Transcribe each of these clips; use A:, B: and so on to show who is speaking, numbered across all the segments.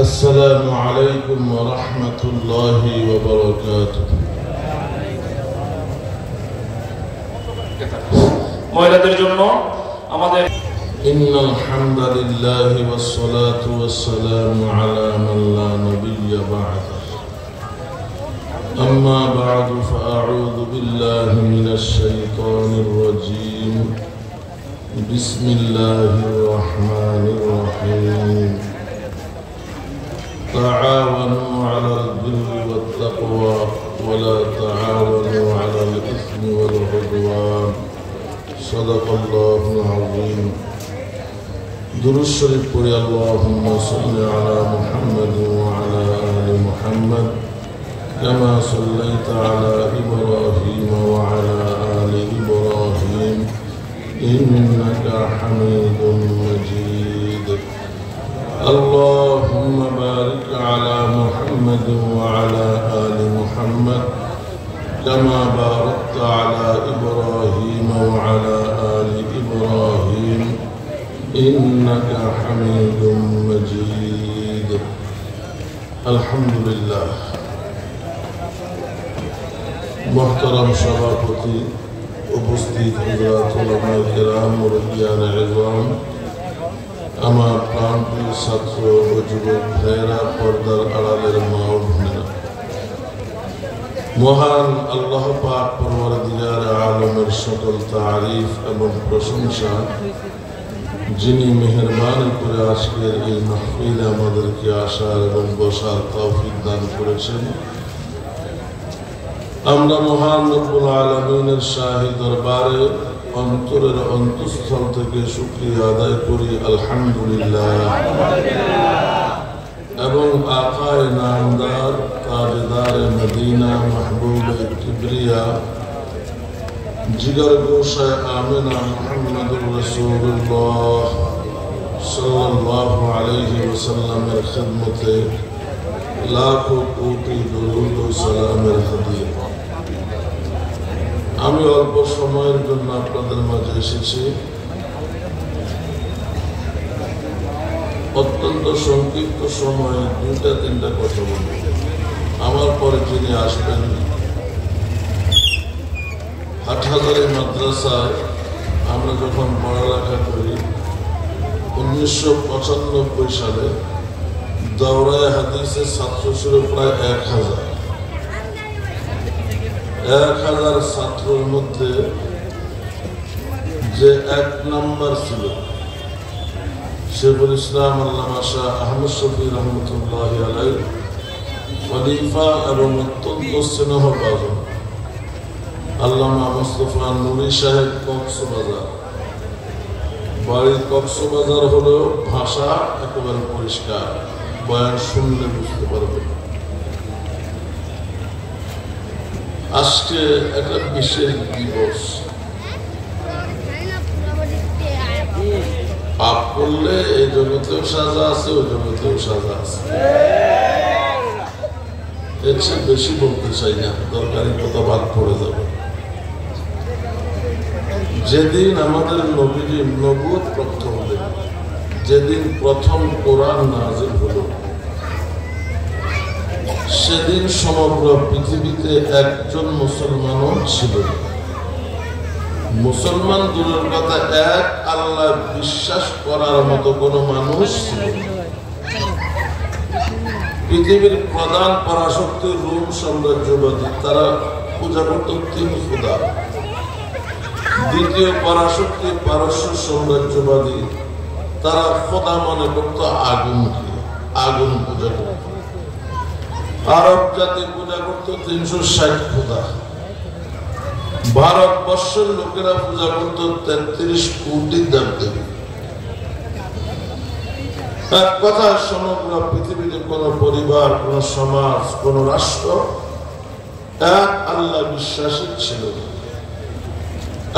A: السلام عليكم ورحمة الله وبركاته. إن الحمد لله والصلاة والسلام على من لا نبي بعده. أما بعد فأعوذ بالله من الشيطان الرجيم. بسم الله الرحمن الرحيم. تعاونوا على البر والتقوى ولا تعاونوا على الإثم والعدوان. صدق الله العظيم. درود شريف قولي اللهم صل على محمد وعلى آل محمد كما صليت على إبراهيم وعلى آل إبراهيم إنك حميد مجيد. اللهم بارك على محمد وعلى آل محمد كما باركت على إبراهيم وعلى آل إبراهيم إنك حميد مجيد. الحمد لله. محترم সভাপতি, উপস্থিত হযরত উলামায়ে কেরাম, মুরব্বিয়ান ইজম, আমার প্রাণপ্রিয় ছাত্র ও যুবক ভাইয়েরা, পর্দার আড়ালের মা ও বোনেরা, মহান আল্লাহ পাক পরওয়ারদিগার আলমের সকল তারিফ এবং প্রশংসা, যিনি মেহেরবানি করে আজকের এই মাহফিলে আমাদেরকে আসার এবং বসার তৌফিক দান করেছেন। আমরা মহান রব্বুল আলামিনের শাহী দরবারে অন্তরের অন্তঃস্থল থেকে শুকরিয়া আদায় করি, আলহামদুলিল্লাহ। এবং আকায়ে নামদার, তাজদারে মদিনা, মাহবুবে কিবরিয়া, জিগর গোশায় আমিনা মুহাম্মদুর রাসূলুল্লাহ সাল্লাল্লাহু আলাইহি ওয়াসাল্লামের খিদমতে লাখো কোটি দরুদ ও সালামের হাদিয়া। আমি অল্প সময়ের জন্য আপনাদের মাঝে এসেছি। অত্যন্ত সংক্ষিপ্ত সময়ে দুইটা তিনটা কথা বলব। আমার পরে যিনি আসবেন, হাটহাজারী মাদ্রাসায় আমরা যখন পড়ালেখা করি 1995 সালে দাওরায়ে হাদিসের ছাত্র ছিল প্রায় 1000 ছাত্রের মধ্যে যে 1 নম্বর ছিল শেখুল ইসলাম আল্লামা শাহ আহমদ শফি রহমতুল্লাহ আলাইহি, খলিফা এবং অত্যন্ত স্নেহভাজন আল্লামা মুস্তাফা নুরি সাহেব, কক্সবাজার। বাড়ি কক্সবাজার হলেও ভাষা একেবারে পরিষ্কার, বয়ান শুনলে বুঝতে পারবে। আজকে একটা বিশেষ দিবস। পাপ করলে এই জগতেও সাজা আছে, ওই জগতেও সাজা আছে। এর চেয়ে বেশি বলতে চাই না, দরকারি কথা বাদ পড়ে যাবে। যেদিন আমাদের নবীজি নবুয়ত প্রাপ্ত হলেন, যেদিন প্রথম কোরআন নাযিল হলো, সেদিন সমগ্র পৃথিবীতে একজন মুসলমানও ছিল না। মুসলমান দূরের কথা, এক আল্লাহ বিশ্বাস করার মতো কোন মানুষ ছিল না। পৃথিবীর প্রধান পরাশক্তি রোম সাম্রাজ্যবাদী, তারা পূজা করত 3 খোদা। দ্বিতীয় পরাশক্তি পারস্য সাম্রাজ্যবাদী, তারা খোদা মনে করত আগুনকে, আগুন পূজা করত। আরব জাতি পূজা করত 360 খোদা। ভারতবর্ষের লোকেরা পূজা করত 33 কোটি দেবদেবী। এক কথা, সমগ্র পৃথিবীতে কোন পরিবার, কোন সমাজ, কোন রাষ্ট্র এক আল্লাহ বিশ্বাসী ছিল না।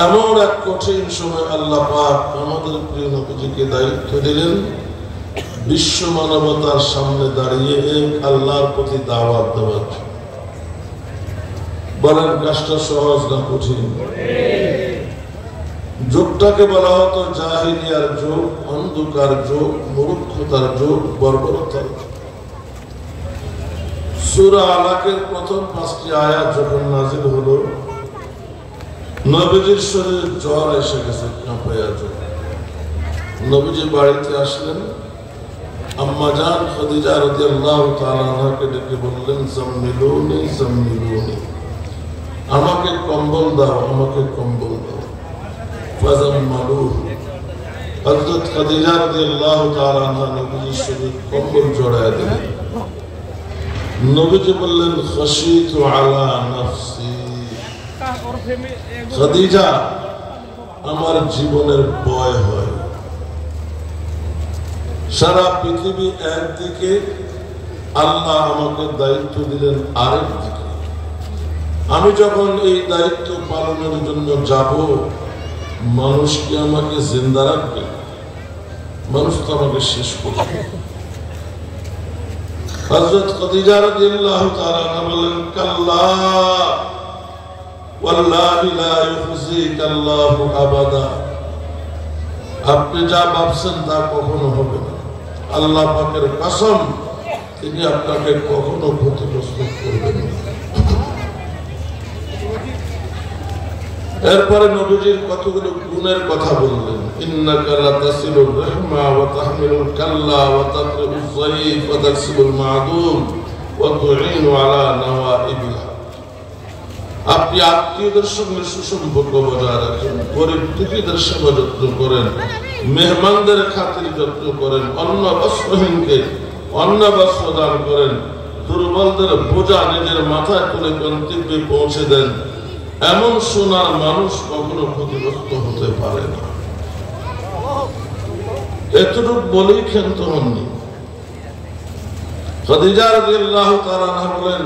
A: এমন এক কঠিন সময় আল্লাহ পাক আমাদের প্রিয় নবীজিকে দায়িত্ব দিলেন বিশ্ব মানবতার সামনে দাঁড়িয়ে এক আল্লাহর প্রতি দাওয়াত দেওয়ার। বলেন, কাজটা সহজ না কঠিন? যুগটাকে বলা হতো জাহিলিয়ার যুগ, অন্ধকার যুগ, মূর্খতার যুগ, বর্বরতার। সূরা আলাকের প্রথম 5টি আয়াত যখন নাযিল হলো, নবীজির শরীরে জ্বর এসে গেছে, কাঁপায়া জ্বর। নবীজি বাড়িতে আসলেন, আম্মা জান খাদিজা রাদিয়াল্লাহু তাআলা আনহাকে ডেকে বললেন, জাম্মিলুনি জাম্মিলুনি, আমাকে কম্বল দাও, আমাকে কম্বল দাও। ফাজাম্মালুহু, হযরত খাদিজা রাদিয়াল্লাহু তাআলা আনহা নবীজির শরীরে কম্বল জড়ায়া দিলেন। নবীজি বললেন, খাশিতু আলা নাফসি, খাদিজা আমার জীবনের ভয় হয়। সারা পৃথিবী একদিকে, আল্লাহ আমাকে দায়িত্ব দিলেন আরেক দিকে। আমি যখন এই দায়িত্ব পালনের জন্য যাব, মানুষ কি আমাকে জিন্দা রাখবে? মানুষ তো আমাকে শেষ করবে। হযরত খাদিজা রাদিয়াল্লাহু তাআলা বলেন, কাল্লা ওয়াল্লাহি লা ইউখজিকাল্লাহু আবাদা, আপনি যা ভাবছেন তা কখনো হবে না। আল্লাহ পাকের কসম, তিনি আপনাকে কখনো ক্ষতিগ্রস্ত করবেন না। এরপরে নবীজির কতগুলো গুণের কথা বললেন। ইন্নাকা লাতাসিলুর রাহমা ওয়া তাহমিলুল কাল্লা ওয়া তাকরিবুজ যায়ীফ ওয়া তাকসিবুল মা'দুম ওয়া তু'ইনু আলা নাওয়াইবিল হক। আপনি আত্মীয়দের সঙ্গে সুসম্পর্ক বজায় রাখেন, গরিব দুঃখীদের সেবা যত্ন করেন, মেহমানদের খাতির যত্ন করেন, অন্ন বস্ত্রহীনকে অন্ন বস্ত্র দান করেন, দুর্বলদের বোঝা নিজের মাথায় তুলে গন্তব্যে পৌঁছে দেন। এমন সোনার মানুষ কখনো ক্ষতিগ্রস্ত হতে পারে না। এতটুকু বলেই ক্ষান্ত হননি। খাদিজা রাদিয়াল্লাহু তাআলা আনহা বলেন,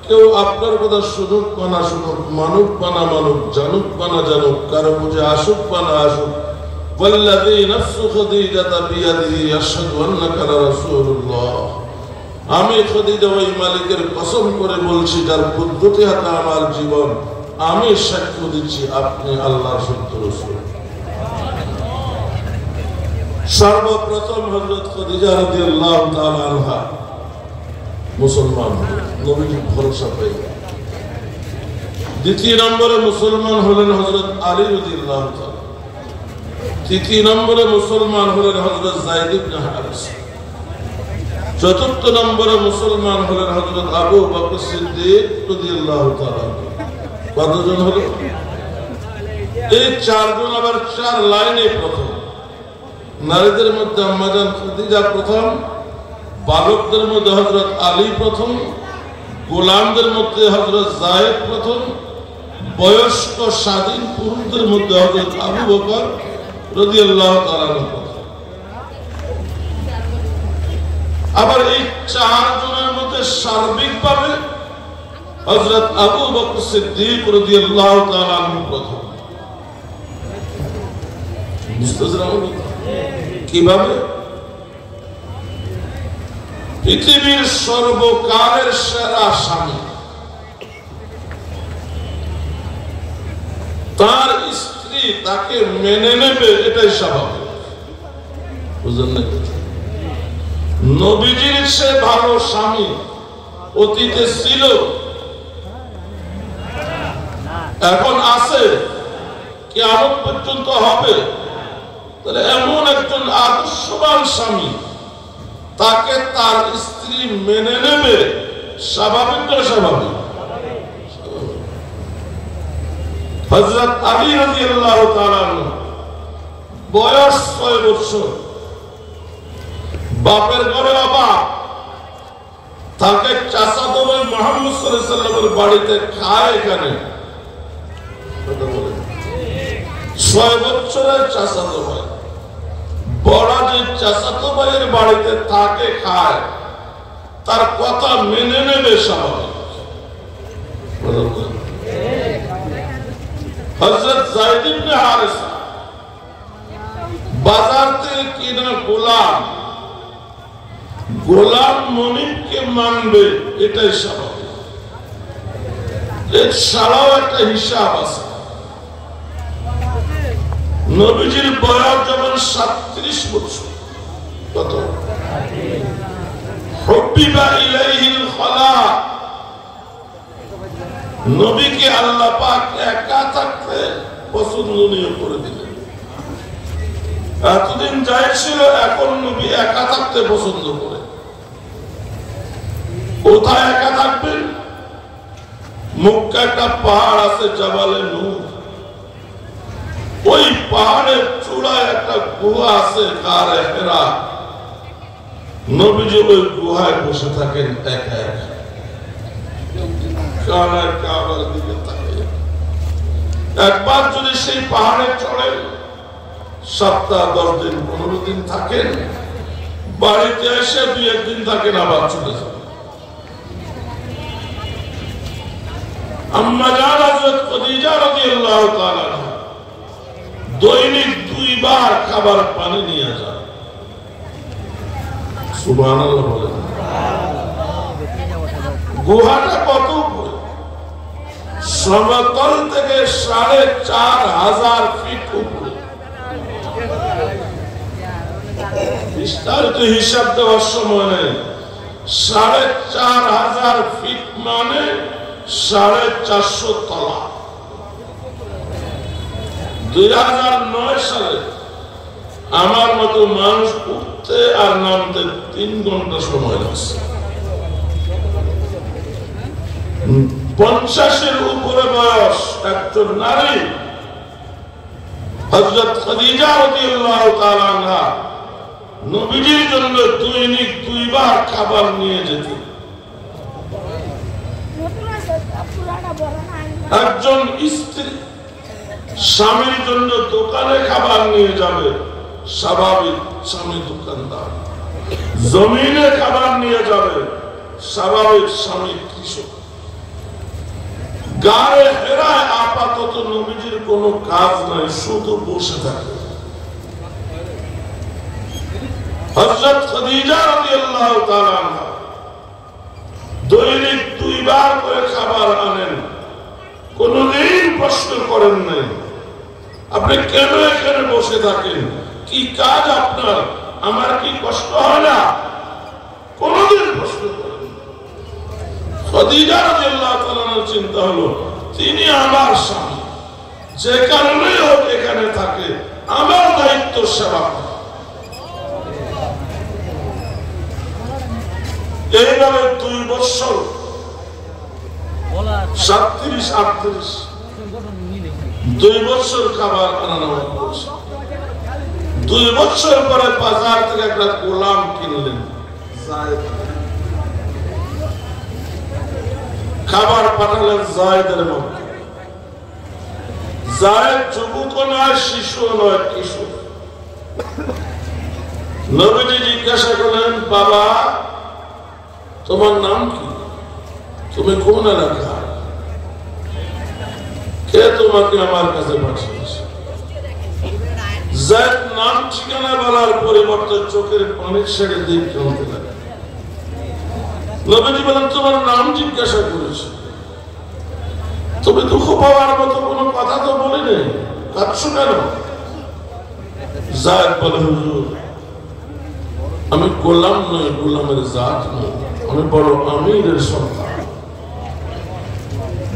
A: কেউ আপনার কথা শুনুক বা না শুনুক, মানুক বা না মানুক, জানুক বা না জানুক, কারো বুঝে আসুক বা না আসুক, ওয়াল্লাযী নাফসু খাদিজাতা বিয়াদিহি আশহাদু আন্নাকা রাসূলুল্লাহ, আমি খাদিজা ওই মালিকের কসম করে বলছি যার কুদরতি হাতে আমার জীবন, আমি সাক্ষ্য দিচ্ছি আপনি আল্লাহর সত্য রাসূল। সর্বপ্রথম হযরত খাদিজা রাদিয়াল্লাহু তাআলা আনহা মুসলমান, নবীজি ভরসা পেয়ে। দ্বিতীয় নম্বরে মুসলমান হলেন হযরত আলী রাদিয়াল্লাহু তাআলা। তৃতীয় নম্বরে মুসলমান হলেন হযরত যায়েদ ইবনে হারিসা। চতুর্থ নম্বরে মুসলমান হলেন হযরত আবু বকর সিদ্দিক রাদিয়াল্লাহু তাআলা। কতজন হলো? এই চারজন আবার চার লাইনে প্রথম। নারীদের মধ্যে আম্মা জান খাদিজা প্রথম, বালকদের মধ্যে হযরত আলী প্রথম, গোলামদের মধ্যে হযরত যায়েদ প্রথম, বয়স্ক স্বাধীন পুরুষদের মধ্যে হযরত আবু বকর রাদিয়াল্লাহু তাআলা প্রথম। আবার এই চারজনের মধ্যে সার্বিকভাবে হযরত আবু বকর সিদ্দিক রাদিয়াল্লাহু তাআলা প্রথম। কিভাবে? পৃথিবীর সর্বকালের সেরা স্বামী, তার স্ত্রী তাকে মেনে নেবে, এটাই স্বাভাবিক। বুঝলেন না? নবীজির সে ভালো স্বামী অতীতে ছিল, এখন আছে, কিয়ামত পর্যন্ত হবে। তাহলে এমন একজন আদর্শবান স্বামী, তাকে তার স্ত্রী মেনে নেবে, স্বাভাবিক না স্বাভাবিক? হযরত আলী রাদিয়াল্লাহু তাআলা বয়স 6 বছর, বাপের ঘরে অবাক, তাকে চাচাতো ভাই মুহাম্মদ সাল্লাল্লাহু আলাইহি ওয়াসাল্লামের বাড়িতে খায়। এখানে 6 বছরের চাচাতো ভাই, বড় যে চাচাতো ভাইয়ের বাড়িতে থাকে, খায়, তার কথা মেনে নেবে স্বাভাবিক। হযরত যায়েদ ইবনে হারিসা বাজার থেকে কিনা গোলাম, গোলাম মনিবকে মানবে, এটাই স্বাভাবিক। এর ছাড়াও একটা হিসাব আছে। নবীজির বয়স যখন 37 বছর, কত হুব্বিবা ইলাইহিল খালা নবীকে আল্লাহ পাক একা থাকতে পছন্দনীয় করে দিলেন। এতদিন যাই ছিল, এখন নবী একা থাকতে পছন্দ করে। কোথায় একা থাকবেন? মক্কা একটা পাহাড় আছে, জাবালে নূর। ওই পাহাড়ের চূড়ায় একটা গুহা আছে, গারে হেরা। নবীজি ওই গুহায় বসে থাকেন একা একা, কাবার দিকে তাকিয়ে। একবার যদি সেই পাহাড়ে চড়েন, সপ্তাহ 10 দিন 15 দিন থাকেন, বাড়িতে এসে 2-1 দিন থাকেন, আবার চলে যান। আম্মা জান হযরত খাদিজা রাদিয়াল্লাহু তাআলা দৈনিক 2 বার খাবার পানি নিয়ে যান। সুবহানাল্লাহ বলেন। গুহাটা কত উপরে? সমতল থেকে 4500 ফিট উপরে। বিস্তারিত হিসাব দেওয়ার সময় নেই। 4500 ফিট মানে 450 তলা। 2009 সালে আমার মতো মানুষ উঠতে আর নামতে 3 ঘন্টা সময় লাগছে। 50-এর উপরে বয়স একজন নারী হযরত খাদিজা রাদিয়াল্লাহু তাআলা আনহা নবীজির জন্য দৈনিক 2 বার খাবার নিয়ে যেতেন। একজন স্ত্রী স্বামীর জন্য দোকানে খাবার নিয়ে যাবে, স্বাভাবিক স্বামী দোকানদার। জমিনে খাবার নিয়ে যাবে, স্বাভাবিক স্বামী কৃষক। গায়ে হেরায় আপাতত নবীজির কোনো কাজ নাই, শুধু বসে থাকে। হযরত খাদিজা রাদিয়াল্লাহু তাআলা আনহা দৈনিক 2 বার করে খাবার আনেন, কোনদিন প্রশ্ন করেন নাই আপনি কেন এখানে বসে থাকেন, কি কাজ আপনার, আমার কি কষ্ট হয় না? কোনদিন প্রশ্ন করেন। খাদিজা রাদিয়াল্লাহু তাআলার চিন্তা হলো, তিনি আমার স্বামী, যে কারণে হোক এখানে থাকে, আমার দায়িত্ব সেবা করা। এইভাবে 2 বছর 37-38 2 বছর খাবার আনানো হচ্ছে। 2 বছর পরে বাজার থেকে একটা গোলাম কিনলেন, খাবার পাঠালেন জায়েদের মধ্যে। জায়েদ যুবক নয়, শিশু নয়, কিশোর। নবীজি জিজ্ঞাসা করলেন, বাবা তোমার নাম কি, তুমি কোন এলাকা, কে তোমাকে আমার কাছে পাঠিয়েছে? জায়েদ নাম ঠিকানা বলার পরিবর্তে চোখের পানি ছেড়ে দিয়ে কাঁদতে লাগে। নবীজি বলেন, তোমার নাম জিজ্ঞাসা করেছে, তুমি দুঃখ পাওয়ার মতো কোনো কথা তো বলি নেই, কাঁদছো কেন? জায়েদ বলে, হুজুর আমি গোলাম নই, গোলামের জাত নই, আমি বড় আমিরের সন্তান।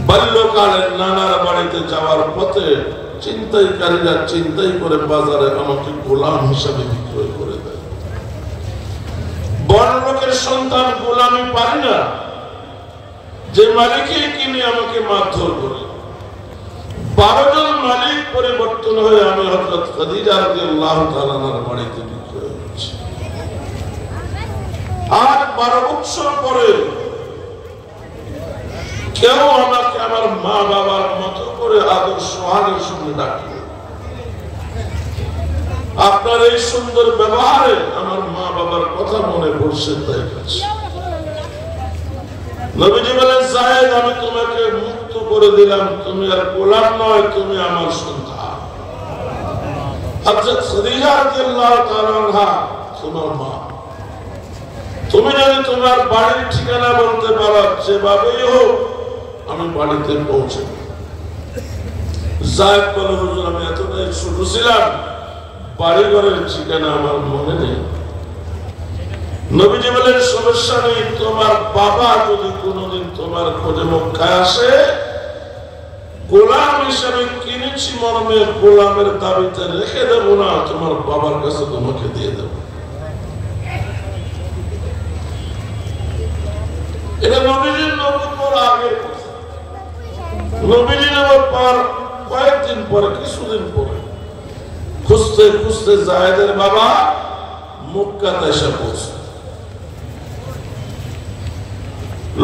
A: বাল্যকালে নানার বাড়িতে যাওয়ার পথে ছিনতাইকারীরা ছিনতাই করে বাজারে আমাকে গোলাম হিসাবে বিক্রয় করে দেয়। বড় লোকের সন্তান গোলামি পারি না, যে মালিকই কিনে আমাকে মারধর করে। 12 জন মালিক পরিবর্তন হয়ে আমি হযরত খাদিজা রাদিয়াল্লাহু তাআলা আনহার বাড়িতে বিক্রয় হয়েছি। আর 12 বছর পরে কেউ আমাকে আমার মা বাবার মতো করে আদর সোহাগের সঙ্গে ডাকে। আপনার এই সুন্দর ব্যবহারে আমার মা বাবার কথা মনে পড়ছে, তাই কাছে। নবীজি বলেন, জায়েদ আমি তোমাকে মুক্ত করে দিলাম, তুমি আর গোলাম নয়, তুমি আমার সন্তান। হযরত খাদিজা রাদিয়াল্লাহু তাআলা আনহা তোমার মা। তুমি যদি তোমার বাড়ির ঠিকানা বলতে পারো, যেভাবেই হোক আমি বাড়িতে পৌঁছে। জায়েদ বলে, হুজুর আমি এতটাই ছোট ছিলাম, বাড়ি ঘরের ঠিকানা আমার মনে নেই। নবীজি বলেন, সমস্যা নেই, তোমার বাবা যদি কোনোদিন তোমার খোঁজে মক্কায় আসে গোলাম হিসেবে কিনেছি মর্মে গোলামের দাবিতে রেখে দেব না, তোমার বাবার কাছে তোমাকে দিয়ে দেব। এটা নবীজির নবুওয়ার আগের কথা। নবীজি নেওয়ার পর কয়েকদিন পরে, কিছুদিন পরে খুঁজতে খুঁজতে জায়েদের বাবা মক্কাতে এসে পৌঁছে।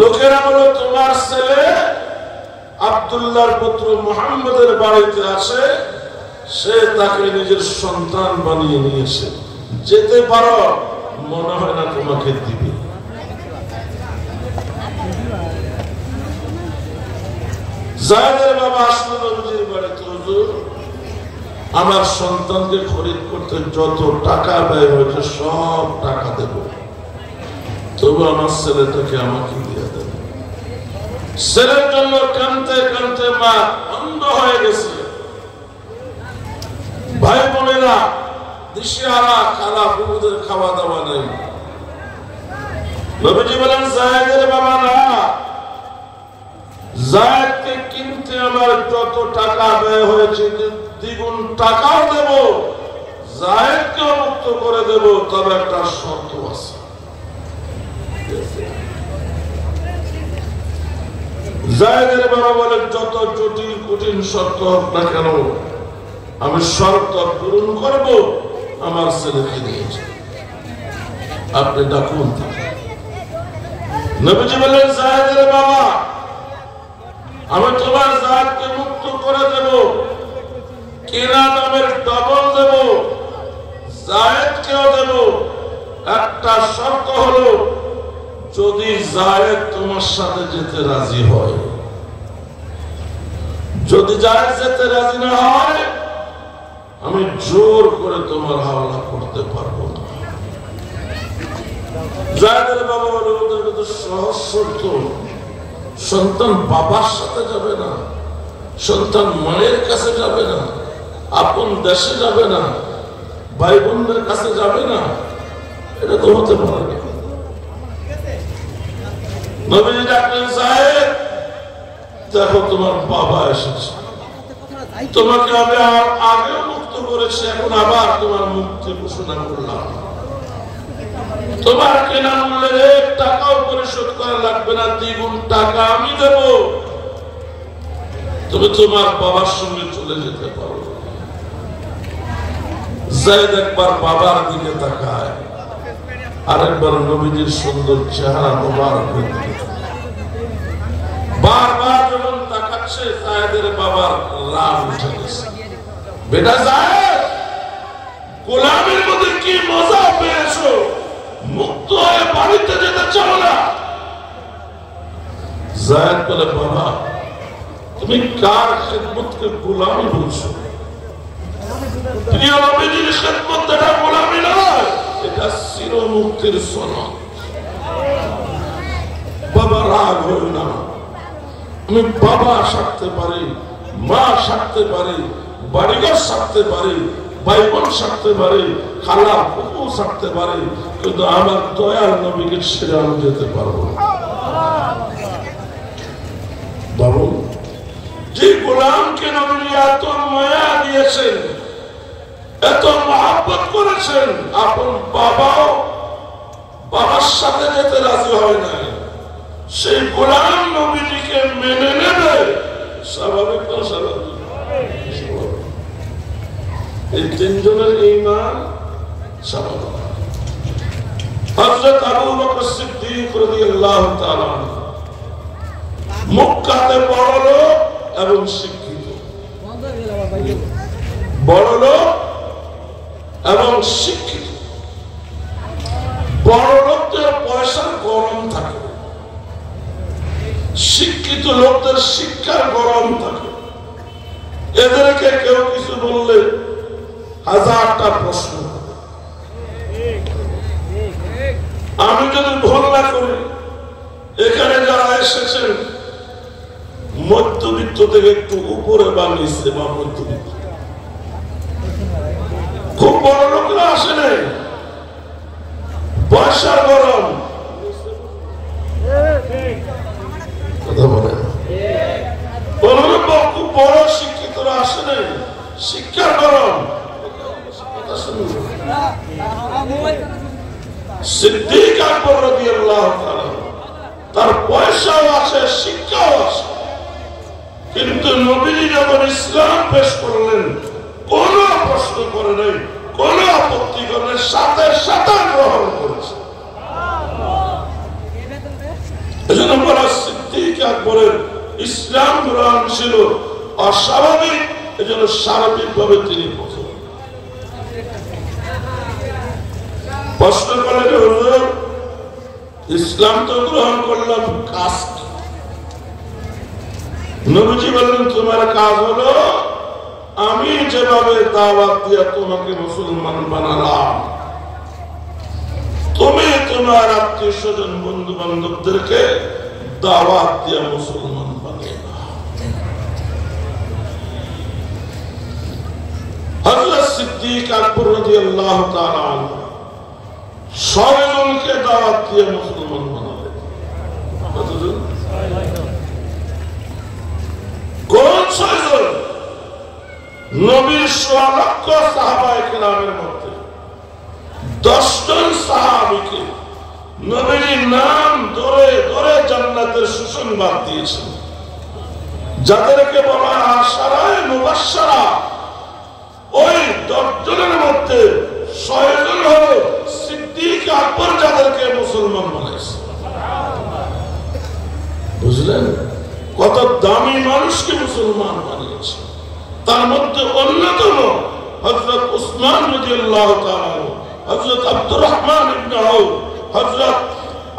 A: লোকেরা বলল, তোমার ছেলে আব্দুল্লাহর পুত্র মুহাম্মদের বাড়িতে আছে, সে তাকে নিজের সন্তান বানিয়ে নিয়েছে, যেতে পারো, মনে হয় না তোমাকে দিবে। জায়েদের বাবা আসলো নবীজির বাড়িতে, হুজুর আমার সন্তানকে খরিদ করতে যত টাকা ব্যয় হয়েছে সব টাকা দেব, তবু আমার ছেলেটাকে আমাকে দিয়ে দেব। ছেলের জন্য কানতে কানতে মা অন্ধ হয়ে গেছে। ভাই বোনেরা দিশেহারা, খালা বুবুদের খাওয়া দাওয়া নেই। নবীজি বলেন, জায়েদের বাবা না, জায়েদকে কিনতে আমার যত টাকা ব্যয় হয়েছে দ্বিগুণ টাকাও দেব, জায়েদকেও মুক্ত করে দেব, তবে একটা শর্ত আছে। জায়েদের বাবা বলে, যত জটিল কঠিন শর্ত হোক না কেন আমি শর্ত পূরণ করব, আমার ছেলেকে নিয়েছে, আপনি ডাকুন। নবীজি বললেন, জায়েদের বাবা আমি তোমার জায়েদকে মুক্ত করে দেব, কেনা দামের ডবল দেব, জায়েদকেও দেব, একটা শর্ত হলো যদি জায়েদ তোমার সাথে যেতে রাজি হয়। যদি জায়েদ যেতে রাজি না হয়, আমি জোর করে তোমার হাওলা করতে পারবো না। জায়েদের বাবা বলে, ওদের তো সহজ শর্ত, সন্তান বাবার সাথে যাবে না, সন্তান মায়ের কাছে যাবে না, আপন দেশে যাবে না, ভাই বোনদের কাছে যাবে না, এটা তো হতে পারে না। নবীজি ডাকলেন, জায়েদ দেখো তোমার বাবা এসেছে, তোমাকে আমি আগেও মুক্ত করেছি, এখন আবার তোমার মুক্তি ঘোষণা করলাম। তোমার কেনা মূল্যের এক টাকাও পরিশোধ করা লাগবে না, দ্বিগুণ টাকা আমি দেব, তুমি তোমার বাবার সঙ্গে চলে যেতে পারো। জায়েদ একবার বাবার দিকে তাকায়, আরেকবার নবীজির সুন্দর চেহারা মোবারক দিকে। বারবার যখন তাকাচ্ছে, জায়েদের বাবার রাগ উঠে গেছে। বেটা জায়েদ, গোলামের মধ্যে কি মজা পেয়েছো, মুক্ত হয়ে বাড়িতে যেতে চাও না? জায়েদ বলে, বাবা তুমি কার খিদমতকে গোলামি বলছো? প্রিয় নবীজির খিদমত এটা গোলামি নয়, এটা চিরমুক্তির সনদ। বাবা রাগ হই না, আমি বাবা সারতে পারি, মা সারতে পারি, বাড়িঘর সারতে পারি, ভাই বোন সারতে পারি, খালা ফুফু সারতে পারি, কিন্তু আমার দয়াল নবীকে ছেড়ে আমি যেতে পারবো না। বাবু, যে গোলামকে নবী এত মায়া দিয়েছেন, এত মহব্বত করেছেন, আপন বাবাও বাবার সাথে যেতে রাজি হয় না, সেই গোলাম নবীজিকে মেনে নেবে, স্বাভাবিক না? স্বাভাবিক। এই তিনজনের ঈমান স্বাভাবিক। হযরত আবু বকর সিদ্দিক রাদিয়াল্লাহু তাআলা মক্কাতে বড় লোক এবং শিক্ষিত, বড় লোক এবং শিক্ষিত। বড় লোকদের পয়সার গরম থাকে, শিক্ষিত লোকদের শিক্ষার গরম থাকে। এদেরকে কেউ কিছু বললে হাজারটা প্রশ্ন। আমি যদি ভুল না করি, এখানে যারা এসেছেন মধ্যবিত্ত থেকে একটু উপরে বা নিচে, বা মধ্যবিত্ত, খুব বড় লোকরা আসে নাই, পয়সার গরম। কথা বলে খুব আসে নাই, শিক্ষার গরম। সিদ্দিক আকবর রাদিয়াল্লাহু তাআলা তার পয়সাও আছে, শিক্ষাও আছে, কিন্তু নবীজি যখন ইসলাম পেশ করলেন কোন প্রশ্ন করে নাই, কোন আপত্তি করে নাই, সাথে সাথে গ্রহণ করেছে। এজন্য বলা সিদ্দিক আকবরের ইসলাম গ্রহণ ছিল অস্বাভাবিক, এজন্য স্বাভাবিকভাবে তিনি প্রশ্ন করলেন, হুজুর ইসলাম তো গ্রহণ করলাম, কাজ কি? নবীজি বললেন, তোমার কাজ হলো আমি যেভাবে দাওয়াত দিয়া তোমাকে মুসলমান বানালাম, তুমি তোমার আত্মীয় স্বজন বন্ধু বান্ধবদেরকে দাওয়াত দিয়া মুসলমান বানিয়ে দাও। হযরত সিদ্দিক আকবর রাদিয়াল্লাহু তাআলা আনহু 6 জনকে দাওয়াত দিয়ে মুসলমান বানালেন। কতজন? কোন 6 জন? নবীর 100 লক্ষ সাহাবায়ে কেরামের মধ্যে 10 জন সাহাবীকে নবীর নাম ধরে ধরে জান্নাতের সুসংবাদ দিয়েছেন, যাদেরকে বলা হয় আশারায়ে মুবাশশারা। ওই 10 জনের মধ্যে 6 জন হলো সিদ্দিক আকবর, যাদেরকে মুসলমান বানাইছে। বুঝলেন কত দামি মানুষকে মুসলমান বানিয়েছে। তার মধ্যে অন্যতম হযরত উসমান রাদিয়াল্লাহু তাআলা, হযরত আব্দুর রহমান ইবনে আউফ, হযরত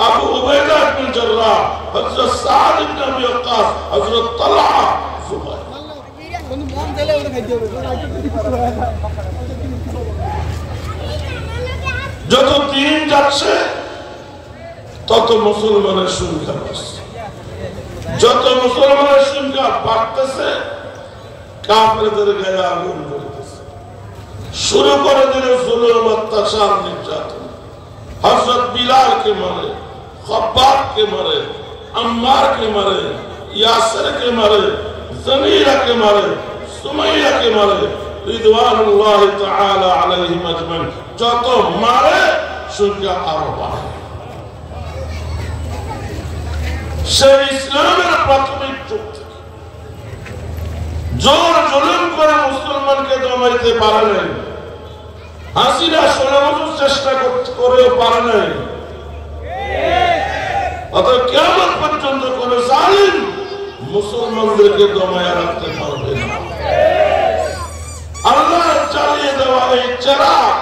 A: আবু উবাইদা ইবনে জাররাহ, হযরত সাদ ইবনে আবি ওয়াক্কাস, হযরত তালহা, সুবহান। যত দিন যাচ্ছে তত মুসলমানের সংখ্যা বাড়ছে, যত মুসলমানের সংখ্যা বাড়তেছে কাফেরদের গায়ে আগুন জ্বলতেছে। শুরু করে দিল জুলুম, অত্যাচার, নির্যাতন। হযরত বিলালকে মারে, খব্বাবকে মারে, আম্মারকে মারে, ইয়াসিরকে মারে, জমিরাকে মারে, সুমাইয়াকে মারে, রিদওয়ানুল্লাহি তাআলা আলাইহিম আজমাইন। যত মারে সংখ্যা আরো বাড়ে। সেই ইসলামের প্রাথমিক যুগ থেকে জোর জুলুম করে মুসলমানকে দমাইতে পারে নাই। হাসিনা 16 বছর চেষ্টা করেও পারে নাই। অতএব কিয়ামত পর্যন্ত কোন জালিম মুসলমানদেরকে দমায় রাখতে পারবে না। আল্লাহ চালিয়ে দেওয়া এই চেরাগ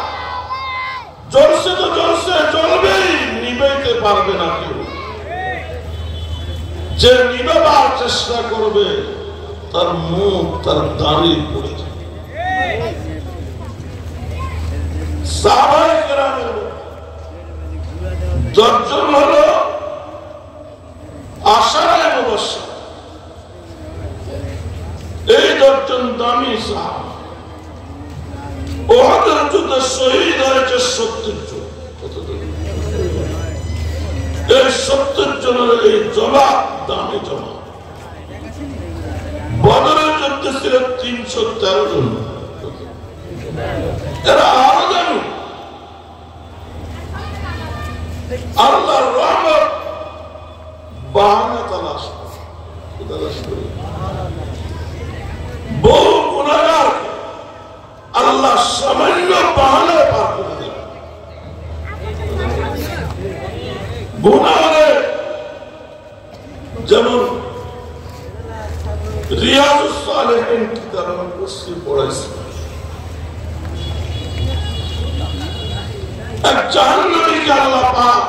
A: জ্বলছে তো জ্বলছে, জ্বলবেই, নিভাইতে পারবে না কেউ। যে নিভাবার চেষ্টা করবে তার মুখ, তার দাড়ি পড়ে যাবে। সাহাবায়ে কেরামের 10 জন হলো আশারায়ে মুবাশশারা। এই 10 জন দামি সাহাবা। উহুদের যুদ্ধে শহীদ হয়েছে 70 জন। এই 70 জনের এই জমাত দামি জমাত। বদরের যুদ্ধে ছিল 313 জন, এরা আরো দামি। আল্লাহর রহমত বাহানা তালাশ করে বহু গুনাহগার আল্লাহ সামান্য বাহানা পার করে দেন। গুনাহে যেমন রিয়াজুস সালেহিন কিতাব মুসলিম পড়াইছে, এক জাহান্নামীকে আল্লাহ পাক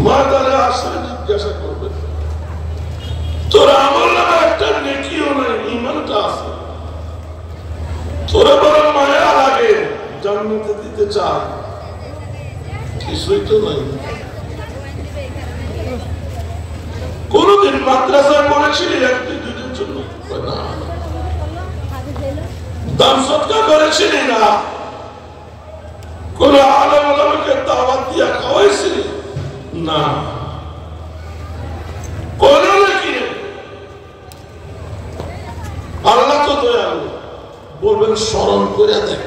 A: ময়দানে আসলে জিজ্ঞাসা করবে, তোর আমল নামে একটা নেকিও নাই, ঈমানটা আছে, তোরে বড় মায়া লাগে, জান্নাতে দিতে চায়, কিছুই তো নাই। কোনদিন মাদ্রাসায় পড়েছিলি 1-2 জন্য? না। দান সদকা করেছিলি? না। কোন আলেম ওলামাকে দাওয়াত দিয়া খাওয়াইছিলি? না। কোন নাকি করে দেখ।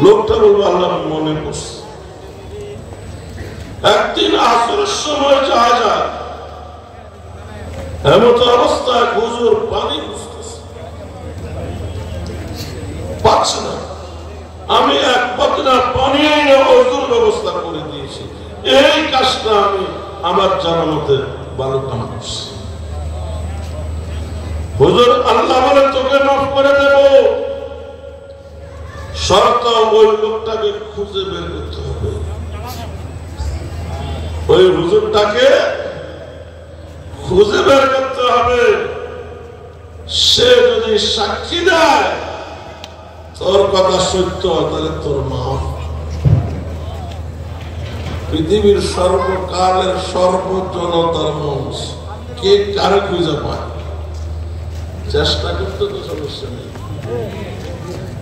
A: লোকটা বলবো আল্লাহ মনে পড়ছে। একদিন আসরের সময় যাওয়া যায়, এমত অবস্থায় হুজুর পানি খুঁজতেছে, পাচ্ছে না। আমি এক পাত্রা পানি এনে হুজুর ব্যবস্থা করে দিয়েছি। এই কাজটা আমি আমার জানা মতে ভালো কাম করছি। হুজুর আল্লাহ বলে তোকে মাফ করে দেব, শর্ত ওই লোকটাকে খুঁজে বের করতে হবে। ওই হুজুরটাকে খুঁজে বের করতে হবে। সে যদি সাক্ষী দেয় তোর কথা সত্য, তাহলে তোর মাফ। পৃথিবীর সর্বকালের সর্বজনতার মানুষ কে কারে খুঁজে পায়? চেষ্টা করতে তো সমস্যা নেই,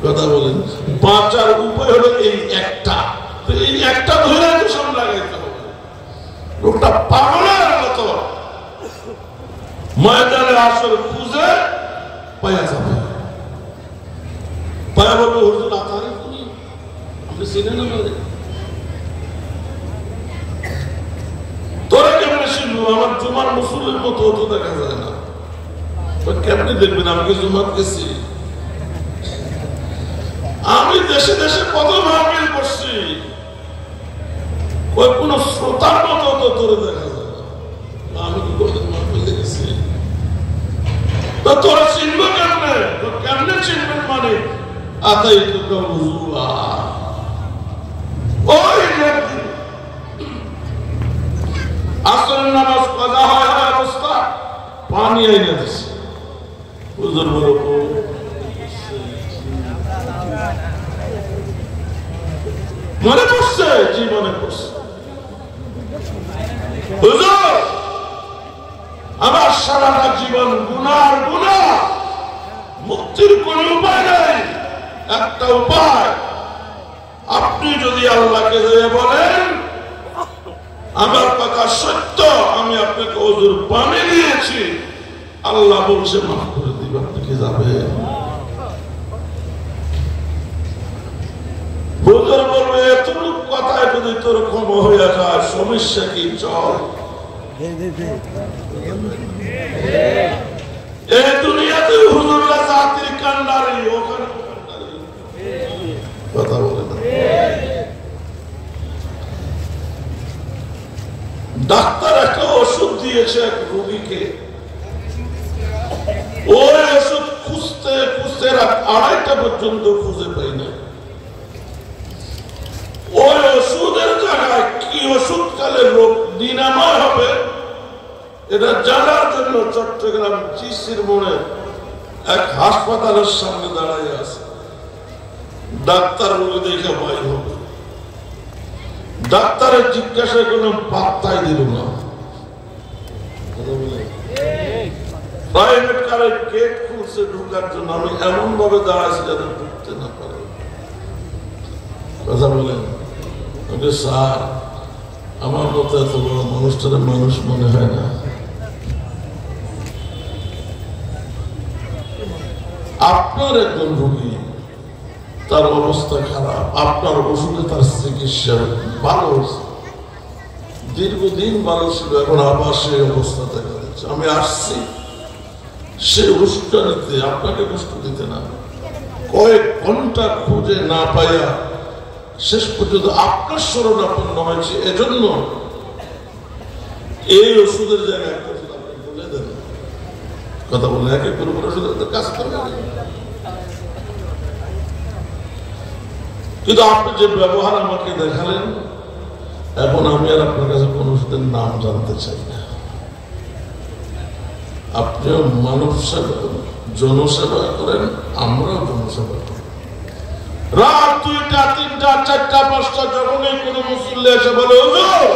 A: কথা বলেন। বাঁচার উপায় হলো এই একটা, এই একটা ধরে দূষণ লাগাইতে হবে। লোকটা পাগলের মতো ময়দানে আসর খুঁজে পাইয়া যাবে, পায়া বলবে হুজুর আতারি করি, আপনি চিনেন আমাদের। তোরা কেমনে শিখবো? আমার জুমার মুসুলের মতো হতো দেখা যায় না। কেমনি দেখবেন? আমি কি জুমার গেছি? আমি দেশে দেশে কত মাহফিল করছি, ওই কোন শ্রোতার মতো তো তোরে দেখা যায় না। আমি কি কোনদিন মাহফিল দেখেছি? তো তোরা চিনবো কেমনে? তো কেমনে চিনবেন? মানে আতাই তো হুজুরা ওই আসরের নামাজ কাজা হয় অবস্থা পানি এনে দিচ্ছে। হুজুর বলো মনে পড়ছে? জি মনে পড়ছে। হুজুর আমার সারাটা জীবন গুনার গুনাহ, মুক্তির কোন উপায় নাই। একটা উপায়, আপনি যদি আল্লাহকে দিয়ে বলেন আমার কথা সত্য, আমি আপনাকে হুজুর পানি দিয়েছি, আল্লাহ বলছে মাফ করে দিবে, আপনি কি যাবেন? হুজুর বলবে এতটুকু কথায় যদি তোর ক্ষমা হইয়া যায় সমস্যা কি? চল। এই দুনিয়াতে হুজুররা জাতির কান্ডারি, ওখানে কথা বলে না। ডাক্তার একটা ওষুধ দিয়েছে এক রোগীকে, ওই ওষুধ খুঁজতে খুঁজতে রাত 2:30 পর্যন্ত খুঁজে পাই না। ওই ওষুধের জায়গায় কি ওষুধ কালে রোগ নিরাময় হবে এটা জানার জন্য চট্টগ্রাম জিসির মোড়ে এক হাসপাতালের সামনে দাঁড়ায় আছে। ডাক্তার রোগী দেখে ভয় হবে, ডাক্তারের জিজ্ঞাসা কোনো পাত্তাই দিল না। প্রাইভেট কারের গেট খুলছে ঢুকার জন্য, আমি এমন ভাবে দাঁড়াইছি যাতে ঢুকতে না পারে। কথা বলেন স্যার, আমার মতো এত বড় মানুষটার মানুষ মনে হয় না। আপনার একজন রোগী, তার অবস্থা খারাপ, আপনার ওষুধে তার চিকিৎসা ভালো হয়েছে, দীর্ঘদিন ভালো ছিল, এখন আবার সেই অবস্থা দেখা যাচ্ছে। আমি আসছি সে ওষুধটা নিতে, আপনাকে কষ্ট দিতে না। কয়েক ঘন্টা খুঁজে না পাইয়া শেষ পর্যন্ত আপনার শরণাপন্ন হয়েছে। এজন্য এই ওষুধের জায়গায় একটা ওষুধ আপনি বলে দেন। কথা বলে এক এক করে ওষুধের কাজ করবে, কিন্তু আপনি যে ব্যবহার আমাকে দেখালেন, এখন আমি আর আপনার কাছে কোন ওষুধের নাম জানতে চাই না। আপনিও মানব সেবা, জনসেবা করেন, আমরাও জনসেবা করি। রাত 2টা 3টা 4টা 5টা যখনই কোনো মুসল্লি এসে বলে হুজুর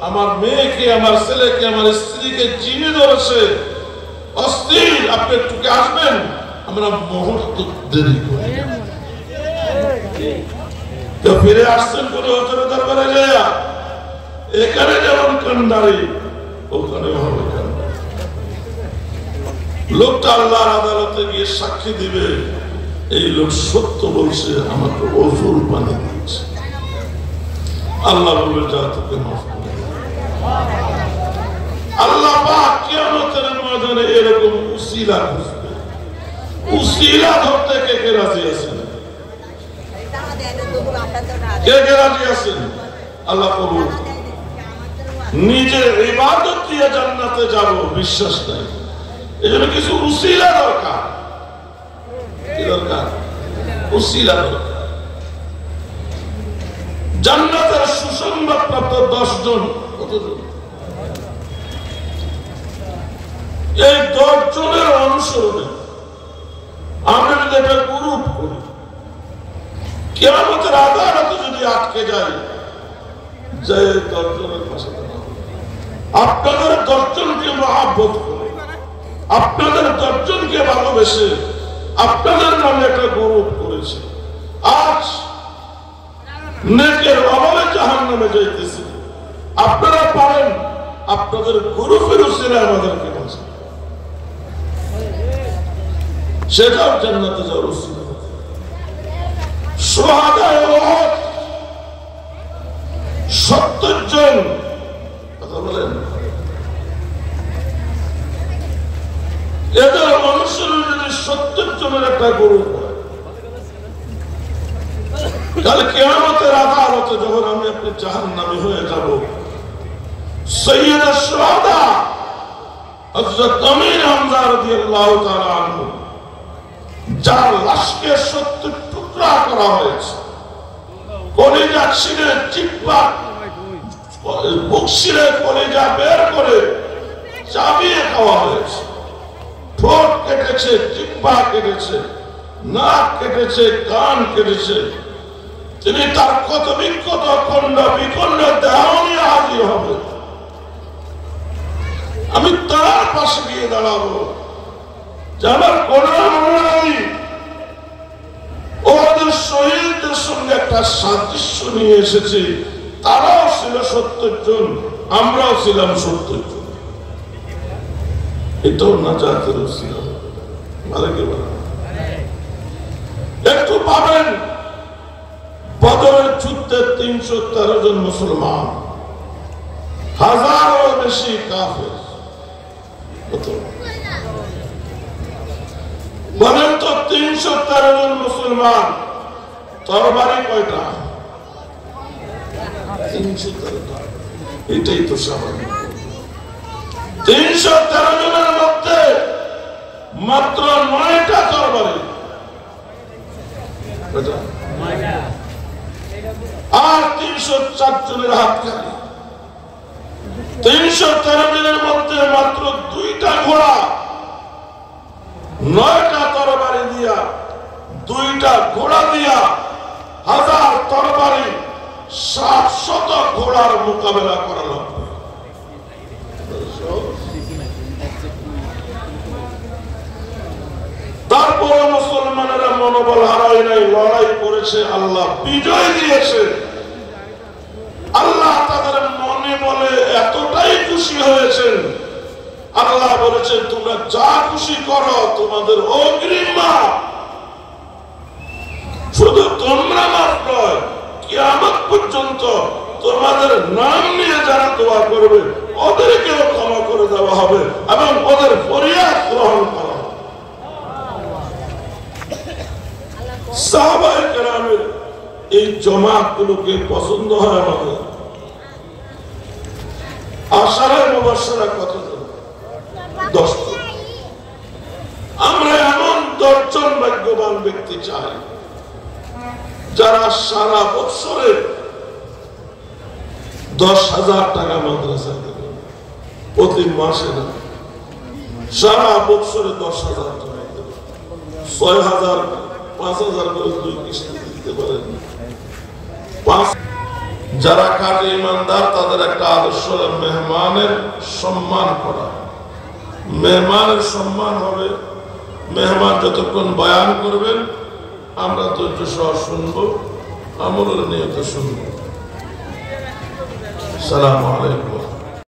A: আমার মেয়েকে, আমার ছেলেকে, আমার স্ত্রীকে চিনি ধরেছে, অস্থির, আপনি একটু আসবেন, আমরা মুহূর্ত দেরি করি। তো ফিরে আসছেন কোন হুজুরের দরবারে যায়া, এখানে যেমন কান্ডারি ওখানে হবে কান্ডারি। লোকটা আল্লাহর আদালতে গিয়ে সাক্ষী দিবে, এই লোক সত্য বলছে, আমাকে ওজুর পানি দিয়েছে। আল্লাহ বলবে যা তোকে মাফ করে। আল্লাহ পাক কিয়ামতের ময়দানে এরকম উসিলা খুঁজবে। উসিলা ধরতে কে কে রাজি আছেন? কে কে রাজি আছেন? আল্লাহ কবুল। নিজের ইবাদত দিয়ে জান্নাতে যাব বিশ্বাস নাই, এজন্য কিছু উসিলা দরকার। কি দরকার? উসিলা দরকার। জান্নাতের সুসংবাদ প্রাপ্ত 10 জন, কতজন? এই 10 জনের অনুসরণে আমরা যদি একটা গ্রুপ করি, কিয়ামতের আদালতে যদি আটকে যাই, যে 10 জনের পাশে আপনাদের 10 জনকে মহব্বত করে, আপনাদের 10 জনকে ভালোবেসে আপনাদের নামে একটা গ্রুপ করেছে, আজ নেকের অভাবে জাহান্নামে যাইতেছে, আপনারা পারেন আপনাদের গ্রুপের উসিলা আমাদেরকে বাঁচান, সেটাও জান্নাতে যাওয়ার উসিলা। শুহাদায়ে উহুদ 70 জন, কথা বলেন, এদের অনুসরণে যদি 70 জনের একটা গ্রুপ হয়, তাহলে কিয়ামতের আদালতে যখন আমি আপনি জাহান্নামী হয়ে যাব, সাইয়্যিদুশ শুহাদা হযরত আমির হামজা রাদিয়াল্লাহু তাআলা আনহু, যার লাশকে 70 টুকরা করা হয়েছে, কলিজা ছিঁড়ে জিহ্বা, বুক ছিঁড়ে কলিজা বের করে চাবিয়ে খাওয়া হয়েছে, ঠোঁট কেটেছে, জিহ্বা কেটেছে, নাক কেটেছে, কান কেটেছে, তিনি তার কত বিক্ষত খণ্ড বিখণ্ড দেহ নিয়ে হাজির হবে। আমি তার পাশে গিয়ে দাঁড়াবো, আমার কোন নাই, ওদের শহীদদের সঙ্গে একটা সাদৃশ্য নিয়ে এসেছি, তারাও ছিল 70 জন, আমরাও ছিলাম 70 জন। এটাও না জাতের ছিল, একটু পাবেন বদরের যুদ্ধে 313 জন মুসলমান, হাজারও বেশি কাফের। বলেন তো 313 জন মুসলমান, তরবারি কয়টা? 313টা। এটাই তো স্বাভাবিক। 313 জনের মধ্যে মাত্র 9টা তরবারি, আর 304 জনের হাত খালি। 313 জনের মধ্যে মাত্র 2টা ঘোড়া, 9টা তরবারি দিয়া, 2টা ঘোড়া দিয়া, 1000 তরবারি, 700 ঘোড়ার মোকাবেলা করা লাগবে। তারপর মুসলমানেরা মনোবল হারায় নাই, লড়াই করেছে, আল্লাহ বিজয় দিয়েছে। আল্লাহ তাদের মনে বলে এতটাই খুশি হয়েছেন, আল্লাহ বলেছেন তোমরা যা খুশি করো, তোমাদের অগ্রিম মাফ। শুধু তোমরা মাফ নয়, কিয়ামত পর্যন্ত তোমাদের নাম নিয়ে যারা দোয়া করবে ওদেরকেও ক্ষমা করে দেওয়া হবে এবং ওদের ফরিয়াদ গ্রহণ করা হবে। সাহাবায়ে কেরামের এই জামাতগুলোকে পছন্দ হয় আমাদের। আশারায়ে মুবাশশারা কতজন? 10 জন। আমরা এমন 10 জন ভাগ্যবান ব্যক্তি চাই যারা সারা বছরে 10,000 টাকা মাদ্রাসা দেবে, প্রতি মাসে না, সারা বছরে 10,000 টাকা দেবে, 6,000 5,000 করে 2 কিস্তিতে দিতে পারেন। যারা খাঁটি ইমানদার তাদের একটা আদর্শ, মেহমানের সম্মান করা। মেহমানের সম্মান হবে, মেহমান যতক্ষণ বয়ান করবেন আমরা ধৈর্য সহ শুনবো, আমলের নিয়তে শুনবো। আসসালামু আলাইকুম।